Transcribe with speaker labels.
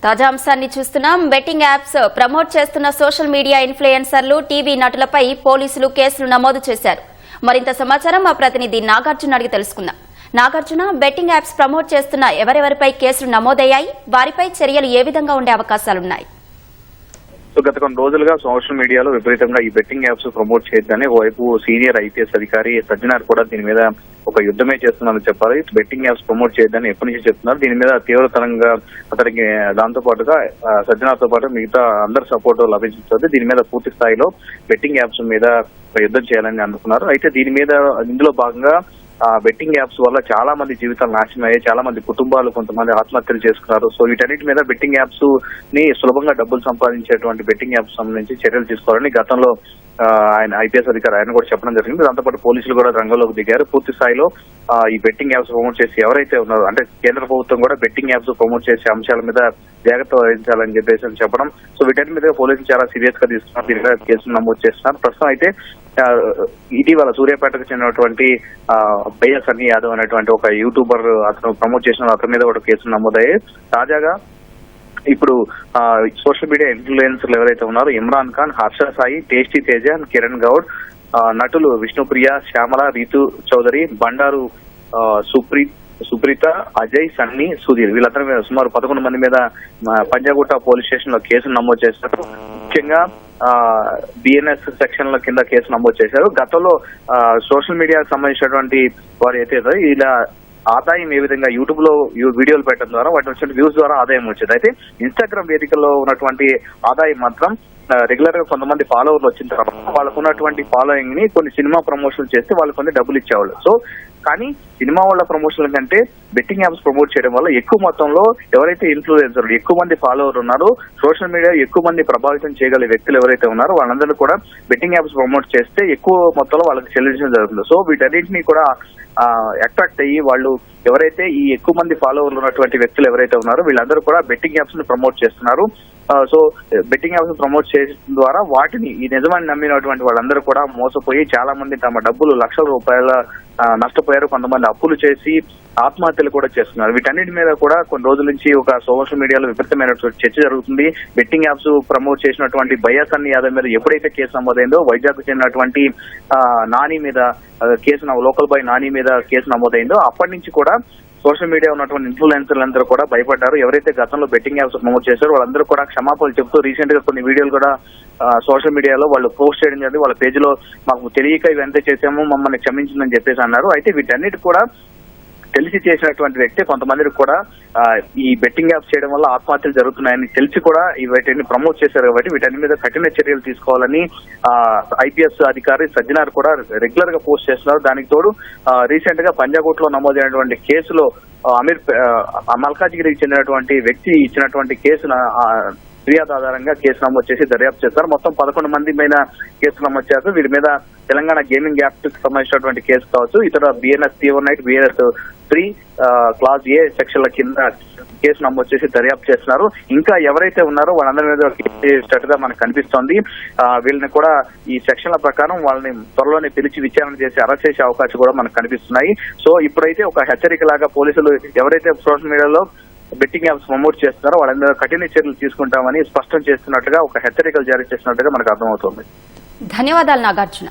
Speaker 1: తాజా అంశాన్ని చూస్తున్నాం. బెట్టింగ్ యాప్స్ ప్రమోట్ చేస్తున్న సోషల్ మీడియా ఇన్ఫ్లుయెన్సర్లు, టీవీ నటులపై పోలీసులు కేసులు నమోదు చేశారు. మరింత సమాచారం మా ప్రతినిధి నాగార్జున అడిగి తెలుసుకుందాం. నాగార్జున, బెట్టింగ్ యాప్స్ ప్రమోట్ చేస్తున్న ఎవరెవరిపై కేసులు నమోదయ్యాయి, వారిపై చర్యలు ఏ విధంగా ఉండే అవకాశాలున్నాయి?
Speaker 2: గత కొన్ని రోజులుగా సోషల్ మీడియాలో విపరీతంగా ఈ బెట్టింగ్ యాప్స్ ప్రమోట్ చేయొద్దని ఒకవైపు సీనియర్ ఐపీఎస్ అధికారి సజ్జనార్ కూడా దీని మీద ఒక యుద్ధమే చేస్తున్నారని చెప్పాలి. బెట్టింగ్ యాప్స్ ప్రమోట్ చేయొద్దని ఎప్పటి నుంచి చెప్తున్నారు. దీని మీద తీవ్రతరంగా అతనికి దాంతో పాటుగా సజ్జనార్ తో పాటు మిగతా అందరి సపోర్ట్ లభించుతుంది. దీని మీద పూర్తి స్థాయిలో బెట్టింగ్ యాప్స్ మీద యుద్ధం చేయాలని అనుకున్నారు. అయితే దీని మీద ఇందులో భాగంగా బెట్టింగ్ యాప్స్ వల్ల చాలా మంది జీవితాలు నాశనం అయ్యాయి, చాలా మంది కుటుంబాలు కొంతమంది ఆత్మహత్యలు చేసుకున్నారు. సో వీటన్నిటి మీద బెట్టింగ్ యాప్స్ ని సులభంగా డబ్బులు సంపాదించేటువంటి బెట్టింగ్ యాప్స్ సంబంధించి చర్యలు తీసుకోవాలని గతంలో ఆయన ఐపీఎస్ అధికారి ఆయన కూడా చెప్పడం జరిగింది. దాంతోపాటు పోలీసులు కూడా రంగంలోకి దిగారు. పూర్తి స్థాయిలో ఈ బెట్టింగ్ యాప్స్ ప్రమోట్ చేసి ఎవరైతే ఉన్నారో, అంటే కేంద్ర ప్రభుత్వం కూడా బెట్టింగ్ యాప్స్ ప్రమోట్ చేసే అంశాల మీద జాగ్రత్త వహించాలని చెప్పేసి చెప్పడం. సో వీటన్నిటి మీద పోలీసులు చాలా సీరియస్ గా తీసుకున్నారు. దీని మీద కేసులు నమోదు చేస్తున్నారు. ప్రస్తుతం అయితే ఇటీవల సూర్యాపేటకు చెందినటువంటి బయ్యా సన్నీ యాదవ్ అనేటువంటి ఒక యూట్యూబర్ అతను ప్రమోట్ చేసిన అతని మీద కూడా కేసులు నమోదయ్యాయి. తాజాగా ఇప్పుడు సోషల్ మీడియా ఇన్ఫ్లుయెన్సర్లు ఎవరైతే ఉన్నారో ఇమ్రాన్ ఖాన్, హర్ష సాయి, టేస్టీ తేజ, కిరణ్ గౌడ్, నటులు విష్ణుప్రియ, శ్యామల, రీతు చౌదరి, బండారు సుప్రీత, అజయ్, సన్నీ, సుధీర్ వీళ్ళందరి మీద సుమారు 11 మంది మీద పంజాగుట్ట పోలీస్ స్టేషన్ లో కేసులు నమోదు చేశారు. ముఖ్యంగా బిఎన్ఎస్ సెక్షన్ ల కింద కేసు నమోదు చేశారు. గతంలో సోషల్ మీడియాకు సంబంధించినటువంటి వారు అయితే ఇలా ఆదాయం ఏ విధంగా యూట్యూబ్ లో వీడియోలు పెట్టడం ద్వారా వాటి వచ్చిన వ్యూస్ ద్వారా ఆదాయం వచ్చేది. అయితే ఇన్స్టాగ్రామ్ వేదికల్లో ఉన్నటువంటి ఆదాయం మాత్రం రెగ్యులర్ గా కొంతమంది ఫాలోవర్లు వచ్చిన తర్వాత వాళ్ళకు ఉన్నటువంటి ఫాలోయింగ్ ని కొన్ని సినిమా ప్రమోషన్లు చేస్తే వాళ్ళు కొన్ని డబ్బులు ఇచ్చేవాళ్ళు. సో కానీ సినిమా వాళ్ళ ప్రమోషన్ల కంటే బెట్టింగ్ యాప్స్ ప్రమోట్ చేయడం వల్ల ఎక్కువ మొత్తంలో ఎవరైతే ఇన్ఫ్లుయెన్సర్లు, ఎక్కువ మంది ఫాలోవర్ ఉన్నారో, సోషల్ మీడియా ఎక్కువ మంది ప్రభావితం చేయగల వ్యక్తులు ఎవరైతే ఉన్నారో వాళ్ళందరూ కూడా బెట్టింగ్ యాప్స్ ప్రమోట్ చేస్తే ఎక్కువ మొత్తంలో వాళ్ళకి చెల్లించడం జరుగుతుంది. సో వీటన్నింటినీ కూడా అట్రాక్ట్ అయ్యి వాళ్ళు ఎవరైతే ఈ ఎక్కువ మంది ఫాలోవర్లు ఉన్నటువంటి వ్యక్తులు ఎవరైతే ఉన్నారో వీళ్ళందరూ కూడా బెట్టింగ్ యాప్స్ ని ప్రమోట్ చేస్తున్నారు. సో బెట్టింగ్ యాప్స్ ప్రమోట్ చేయడం ద్వారా వాటిని ఈ నిజమని నమ్మినటువంటి వాళ్ళందరూ కూడా మోసపోయి చాలా మంది తమ డబ్బులు లక్షల రూపాయల నష్టపోయారు. కొంతమంది అప్పులు చేసి ఆత్మహత్యలు కూడా చేస్తున్నారు. వీటన్నిటి మీద కూడా కొన్ని రోజుల నుంచి ఒక సోషల్ మీడియాలో విపరీతమైనటువంటి చర్చ జరుగుతుంది. బెట్టింగ్ యాప్స్ ప్రమోట్ చేసినటువంటి బయ్యా సన్నీ యాదవ్ మీద ఎప్పుడైతే కేసు నమోదైందో, వైజాగ్ చెందినటువంటి నాని మీద లోకల్ బాయ్ నాని మీద కేసు నమోదైందో అప్పటి నుంచి కూడా సోషల్ మీడియా ఉన్నటువంటి ఇన్ఫ్లుయెన్సర్లు అందరూ కూడా భయపడ్డారు. ఎవరైతే గతంలో బెట్టింగ్ యాప్స్ ప్రమోట్ చేశారో వాళ్ళందరూ కూడా క్షమాపణలు చెప్తూ రీసెంట్ గా కొన్ని వీడియోలు కూడా సోషల్ మీడియాలో వాళ్ళు పోస్ట్ చేయడం జరిగింది. వాళ్ళ పేజ్ లో మాకు తెలియక ఇవంతా చేసాము, మమ్మల్ని క్షమించిందని చెప్పేసి అన్నారు. అయితే వీటన్నిటి కూడా తెలిసి చేసినటువంటి వ్యక్తి కొంతమందికి కూడా ఈ బెట్టింగ్ యాప్స్ చేయడం వల్ల ఆత్మహత్యలు జరుగుతున్నాయని తెలిసి కూడా వీటిని ప్రమోట్ చేశారు. కాబట్టి వీటన్ని మీద కఠిన చర్యలు తీసుకోవాలని ఐపీఎస్ అధికారి సజ్జనార్ కూడా రెగ్యులర్ గా పోస్ట్ చేస్తున్నారు. దానికి తోడు రీసెంట్ గా పంజాగుట్లో నమోదైనటువంటి కేసులో మల్కాజిగిరికి చెందినటువంటి వ్యక్తి ఇచ్చినటువంటి కేసును ఫిర్యాదు ఆధారంగా కేసు నమోదు చేసి దర్యాప్తు చేస్తారు. మొత్తం 11 మంది పైన కేసులు నమోదు చేస్తారు. వీరి మీద తెలంగాణ గేమింగ్ యాక్ట్ కి సంబంధించినటువంటి కేసు కావచ్చు, ఇతర బిఎన్ఎస్ T1 బిఎన్ఎస్ 3 క్లాస్ ఏ సెక్షన్ల కింద కేసు నమోదు చేసి దర్యాప్తు చేస్తున్నారు. ఇంకా ఎవరైతే ఉన్నారో వాళ్ళందరి మీద చేసేటట్టుగా మనకు కనిపిస్తోంది. వీళ్ళని కూడా ఈ సెక్షన్ల ప్రకారం వాళ్ళని త్వరలోనే పిలిచి విచారణ చేసి అరెస్ట్ చేసే అవకాశం కూడా మనకు కనిపిస్తున్నాయి. సో ఇప్పుడైతే ఒక హెచ్చరిక లాగా పోలీసులు ఎవరైతే సోషల్ మీడియాలో బెట్టింగ్ యాప్స్ ప్రమోట్ చేస్తున్నారో వాళ్ళందరూ కఠిన చర్యలు తీసుకుంటామని స్పష్టం చేస్తున్నట్టుగా ఒక హెచ్చరికలు జారీ చేస్తున్నట్టుగా మనకు అర్థమవుతోంది.
Speaker 1: ధన్యవాదాలు నాగార్జున.